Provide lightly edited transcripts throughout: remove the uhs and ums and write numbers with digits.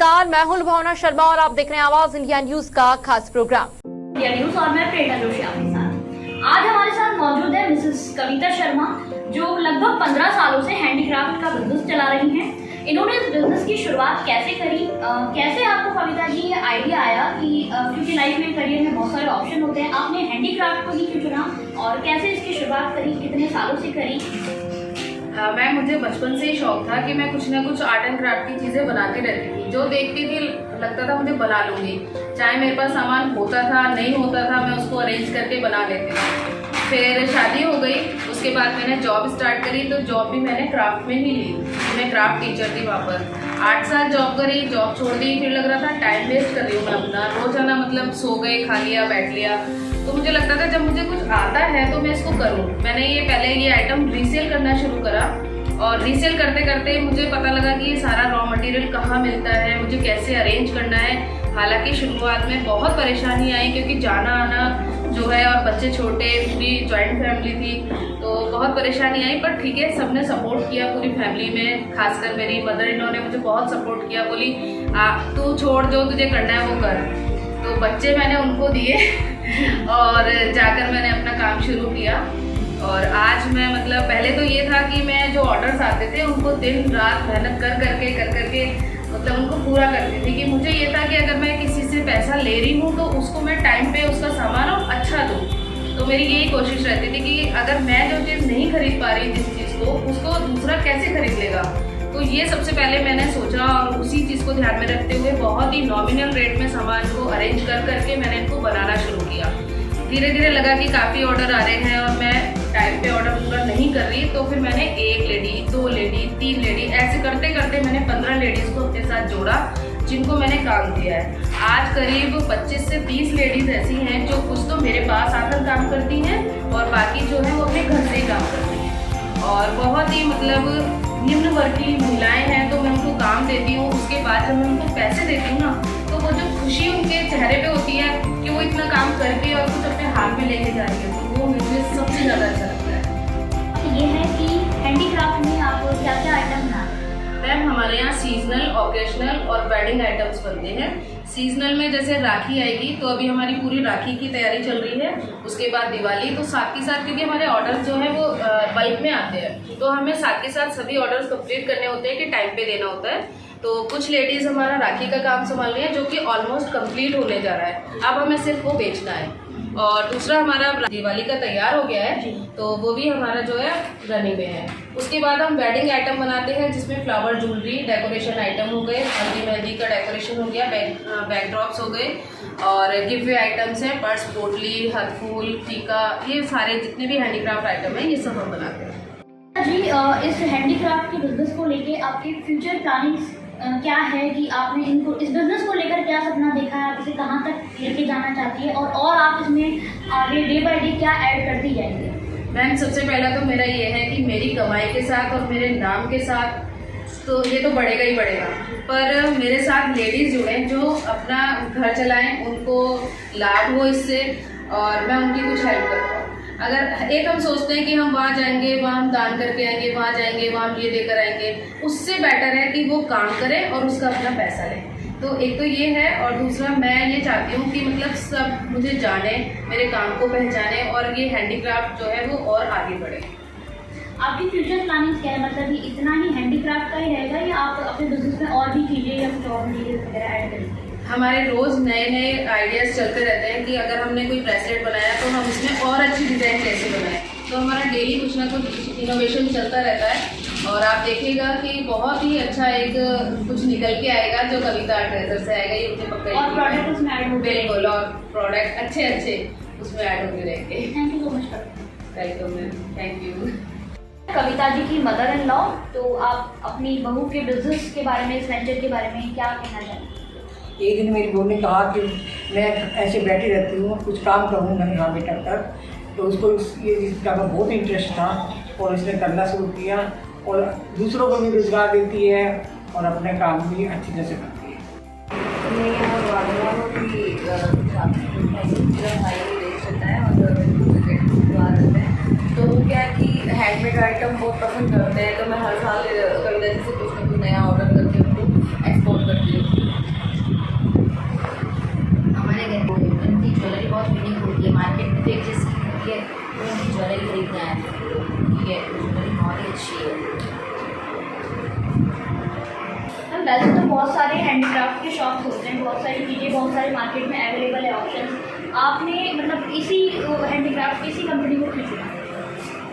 नमस्कार, मैं हूं भावना शर्मा और आप देख रहे हैं आवाज इंडिया न्यूज का खास प्रोग्राम इंडिया न्यूज और मैं प्रेरणा जोशी आपके साथ। आज हमारे साथ मौजूद है मिसेस कविता शर्मा, जो लगभग 15 सालों से हैंडीक्राफ्ट का बिजनेस चला रही हैं। इन्होंने इस बिजनेस की शुरुआत कैसे करी, कैसे आपको कविता जी ये आइडिया आया कि क्योंकि लाइफ में करियर में बहुत सारे ऑप्शन होते हैं, आपने हैंडीक्राफ्ट को ही क्यों चुना और कैसे इसकी शुरुआत करी, कितने सालों से करी? मैं मुझे बचपन से ही शौक था कि मैं कुछ ना कुछ आर्ट एंड क्राफ्ट की चीज़ें बनाती रहती थी। जो देखती थी लगता था मुझे बना लूँगी, चाहे मेरे पास सामान होता था नहीं होता था, मैं उसको अरेंज करके बना लेती थी। फिर शादी हो गई, उसके बाद मैंने जॉब स्टार्ट करी, तो जॉब भी मैंने क्राफ्ट में ही ली। मैं क्राफ्ट टीचर थी वहाँ पर 8 साल जॉब करी, जॉब छोड़ दी। फिर लग रहा था टाइम वेस्ट कर रही हूँ मैं अपना, रोजाना मतलब सो गए, खा लिया, बैठ लिया। तो मुझे लगता था जब मुझे कुछ आता है तो मैं इसको करूँ। मैंने पहले ये आइटम रीसेल करना शुरू करा और रीसेल करते करते मुझे पता लगा कि ये सारा रॉ मटेरियल कहाँ मिलता है, मुझे कैसे अरेंज करना है। हालांकि शुरुआत में बहुत परेशानी आई क्योंकि जाना आना जो है और बच्चे छोटे, पूरी जॉइंट फैमिली थी, तो बहुत परेशानी आई। पर ठीक है, सबने सपोर्ट किया पूरी फैमिली में, खासकर मेरी मदर इन लॉ ने मुझे बहुत सपोर्ट किया। बोली तू छोड़, जो तुझे करना है वो कर। तो बच्चे मैंने उनको दिए और जाकर मैंने अपना काम शुरू किया। और आज मैं मतलब पहले तो ये था कि मैं जो ऑर्डर्स आते थे उनको दिन रात मेहनत कर करके मतलब उनको पूरा करती थी। कि मुझे ये था कि अगर मैं किसी से पैसा ले रही हूँ तो उसको मैं टाइम पे उसका सामान और अच्छा दूँ। तो मेरी यही कोशिश रहती थी कि अगर मैं जो चीज़ नहीं खरीद पा रही जिस चीज़ को, उसको दूसरा कैसे खरीद लेगा। तो ये सबसे पहले मैंने सोचा और उसी चीज़ को ध्यान में रखते हुए बहुत ही नॉमिनल रेट में सामान को अरेंज करके मैंने इनको बनाना शुरू किया। धीरे धीरे लगा कि काफ़ी ऑर्डर आ रहे हैं और मैं टाइम पे ऑर्डर पूरा नहीं कर रही, तो फिर मैंने 1 लेडी, 2 लेडी, 3 लेडी, ऐसे करते करते मैंने 15 लेडीज़ को अपने साथ जोड़ा जिनको मैंने काम दिया है। आज करीब 25 से 30 लेडीज़ ऐसी हैं जो कुछ तो मेरे पास आकर काम करती हैं और बाकी जो है वो अपने घर से ही काम करती हैं। और बहुत ही मतलब निम्न वर्ग की महिलाएँ हैं, तो मैं उनको काम देती हूँ। उसके बाद जब मैं उनको पैसे देती हूँ ना, तो वो जो खुशी उनके चेहरे पे होती है कि वो इतना काम करके और कुछ अपने हाथ में लेके जा रही है, तो वो मुझे सबसे ज़्यादा अच्छा लगता है। ये है कि हैंडीक्राफ्ट में आप क्या क्या आइटम बनाते हैं? मैम हमारे यहाँ सीजनल, ओकेशनल और वेडिंग आइटम्स बनते हैं। सीजनल में जैसे राखी आएगी, तो अभी हमारी पूरी राखी की तैयारी चल रही है। उसके बाद दिवाली, तो साथ के साथ क्योंकि हमारे ऑर्डर्स जो है वो बल्क में आते हैं, तो हमें साथ के साथ सभी ऑर्डर्स कंप्लीट करने होते हैं कि टाइम पे देना होता है। तो कुछ लेडीज़ हमारा राखी का काम संभाल रही है जो कि ऑलमोस्ट कंप्लीट होने जा रहा है, अब हमें सिर्फ वो बेचना है। और दूसरा हमारा दिवाली का तैयार हो गया है, तो वो भी हमारा जो है रनिंग में है। उसके बाद हम वेडिंग आइटम बनाते हैं जिसमें फ्लावर ज्वेलरी, डेकोरेशन आइटम हो गए, हल्दी मेहंदी का डेकोरेशन हो गया, बैकड्रॉप्स हो गए और गिफ्ट वे आइटम्स हैं, पर्स, पोटली, हाथ फूल, टीका, ये सारे जितने भी हैंडीक्राफ्ट आइटम हैं ये सब हम बनाते हैं। जी, इस हैंडीक्राफ्ट के बिजनेस को लेके आपकी फ्यूचर प्लानिंग्स क्या है कि आपने इनको इस बिजनेस को लेकर क्या सपना देखा है, आप इसे कहाँ तक लेके जाना चाहती है और आप इसमें आगे डे बाय डे क्या ऐड करती जाएंगे? मैम सबसे पहला तो मेरा ये है कि मेरी कमाई के साथ और मेरे नाम के साथ तो ये तो बढ़ेगा ही बढ़ेगा, पर मेरे साथ लेडीज़ जुड़ें जो अपना घर चलाएं, उनको लाभ हो इससे और मैं उनकी कुछ हेल्प कर पाऊँ। अगर एक हम सोचते हैं कि हम वहाँ जाएंगे, वहाँ हम दान करके आएंगे, वहाँ जाएंगे, वहाँ हम ये देकर आएंगे, उससे बेटर है कि वो काम करें और उसका अपना पैसा लें। तो एक तो ये है और दूसरा मैं ये चाहती हूँ कि मतलब सब मुझे जाने, मेरे काम को पहचाने और ये हैंडीक्राफ्ट जो है वो और आगे बढ़े। आपकी फ्यूचर प्लानिंग क्या है, मतलब ये इतना ही हैंडीक्राफ्ट का ही रहेगा या आप अपने बिजनेस में और भी चीज़ें या कुछ और मटीरियल वगैरह ऐड करेंगे? हमारे रोज़ नए नए आइडियाज़ चलते रहते हैं कि अगर हमने कोई ब्रेसलेट बनाया तो हम इसमें और अच्छी डिज़ाइन कैसे बनाएं। तो हमारा डेली कुछ ना कुछ इनोवेशन चलता रहता है और आप देखिएगा कि बहुत ही अच्छा एक कुछ निकल के आएगा जो कविता ट्रेजर से आएगा, ये मुझे पक्का और प्रोडक्ट उसमें ऐड होंगे? बिल्कुल, और प्रोडक्ट अच्छे अच्छे उसमें ऐड होते रहेंगे। Thank you so much. Welcome ma'am, thank you. Kavita ji की मदर इन लॉ, तो आप अपनी बहू के बिजनेस के बारे में, इस वेंचर के बारे में क्या कहना चाहेंगे? एक दिन मेरी बहू ने कहा कि मैं ऐसे बैठी रहती हूँ, कुछ काम करूँ। मैंने कहा बेटा कर। तो उसको ये इसका बहुत इंटरेस्ट था और इसने करना शुरू किया और दूसरों को भी रोजगार देती है और अपने काम भी अच्छी तरह से करती है। मैं यहाँ वालों की तो वो क्या है कि हैंडमेड आइटम बहुत पसंद करते हैं, तो मैं हर साल कविता जी से कुछ ना कुछ नया ऑर्डर करके उनको एक्सपोर्ट करती हूँ। मार्केट में तो एक जैसी होती है, तो उनकी ज्वेलरी खरीदने आए थे हम लोग। ठीक है, ज्वेलरी बहुत ही अच्छी है। मैम वैसे तो बहुत सारे हैंडीक्राफ्ट के शॉप्स होते हैं, बहुत सारी चीज़ें बहुत सारे मार्केट में अवेलेबल है ऑप्शन। आपने मतलब इसी हैंडीक्राफ्ट की इसी कंपनी को क्यों चुना?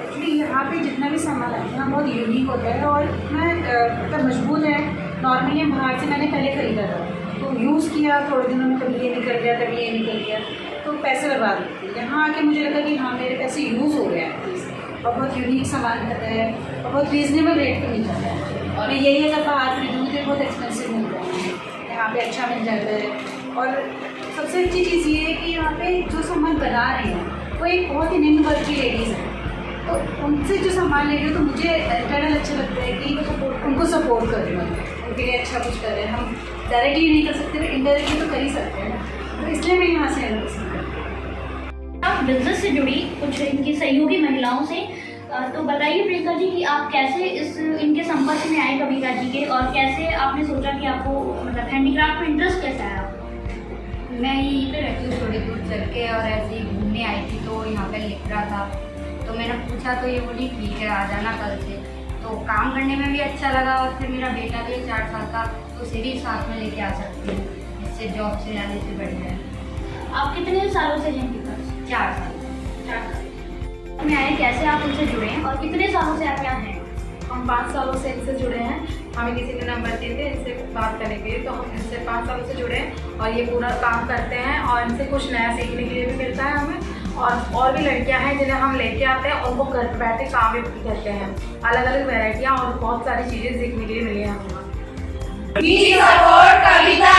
एक्चुअली यहाँ पे जितना भी सामान आता है ना बहुत यूनिक होता है, और मैं मतलब मजबूत है। नॉर्मली बाहर से मैंने पहले ख़रीदा था, तो यूज़ किया, थोड़े दिनों में कभी ये निकल गया कभी ये निकल गया, तो पैसे बर्बाद होते हैं। यहाँ आके मुझे लगा कि हाँ मेरे पैसे यूज़ हो गए हैं, और बहुत यूनिक सामान मिलता है और बहुत रीज़नेबल रेट पर मिल जाता है। और यही अगर बाहर खरीदूँ तो बहुत एक्सपेंसिव मिल जाता है, यहाँ पे अच्छा मिल जाता है। और सबसे अच्छी चीज़ ये है कि यहाँ पे जो सामान बना रहे हैं वो एक बहुत ही निम्न वर्ग की लेडीज़ है, तो उनसे जो सामान ले रही हो तो मुझे इंटरनल अच्छा लगता है कि उनको सपोर्ट कर रही हूँ, उनके लिए अच्छा कुछ कर रहे हैं। हम डायरेक्टली नहीं कर सकते, तो इनडायरेक्टली तो कर ही सकते हैं ना, तो इसलिए मैं यहाँ से आना पसंद करती हूँ। आप बिजनेस से जुड़ी कुछ इनकी सहयोगी महिलाओं से तो बताइए प्रियंका जी कि आप कैसे इनके संपर्क में आए कविता जी के, और कैसे आपने सोचा कि आपको मतलब हैंडीक्राफ्ट में इंटरेस्ट कैसा है आपको? मैं यहीं पे रहती हूँ थोड़ी दूर चल के, और ऐसे ही घूमने आई थी तो यहाँ पे लिख रहा था, तो मैंने पूछा तो ये बोली ठीक है आ जाना कल से। तो काम करने में भी अच्छा लगा, और फिर मेरा बेटा भी 4 साल का, तो उसे भी साथ में लेके आ सकती हूँ, इससे जॉब से आने से बढ़िया है। आप कितने सालों से हैं इनके पास? 4 साल। 4 साल में आए, कैसे आप उनसे जुड़े हैं और कितने सालों से आप यहाँ हैं? हम 5 सालों से इनसे जुड़े हैं। हमें किसी ने नंबर दिए थे इनसे बात करने के लिए, तो हम इनसे 5 सालों से जुड़े हैं और ये पूरा काम करते हैं, और इनसे कुछ नया सीखने के लिए भी मिलता है हमें। और भी लड़कियां हैं जिन्हें हम लेके आते हैं, उनको घर पर बैठे काम भी करते हैं, अलग अलग वैरायटियाँ और बहुत सारी चीज़ें सीखने के लिए मिली हैं हमें। Please support Kavita.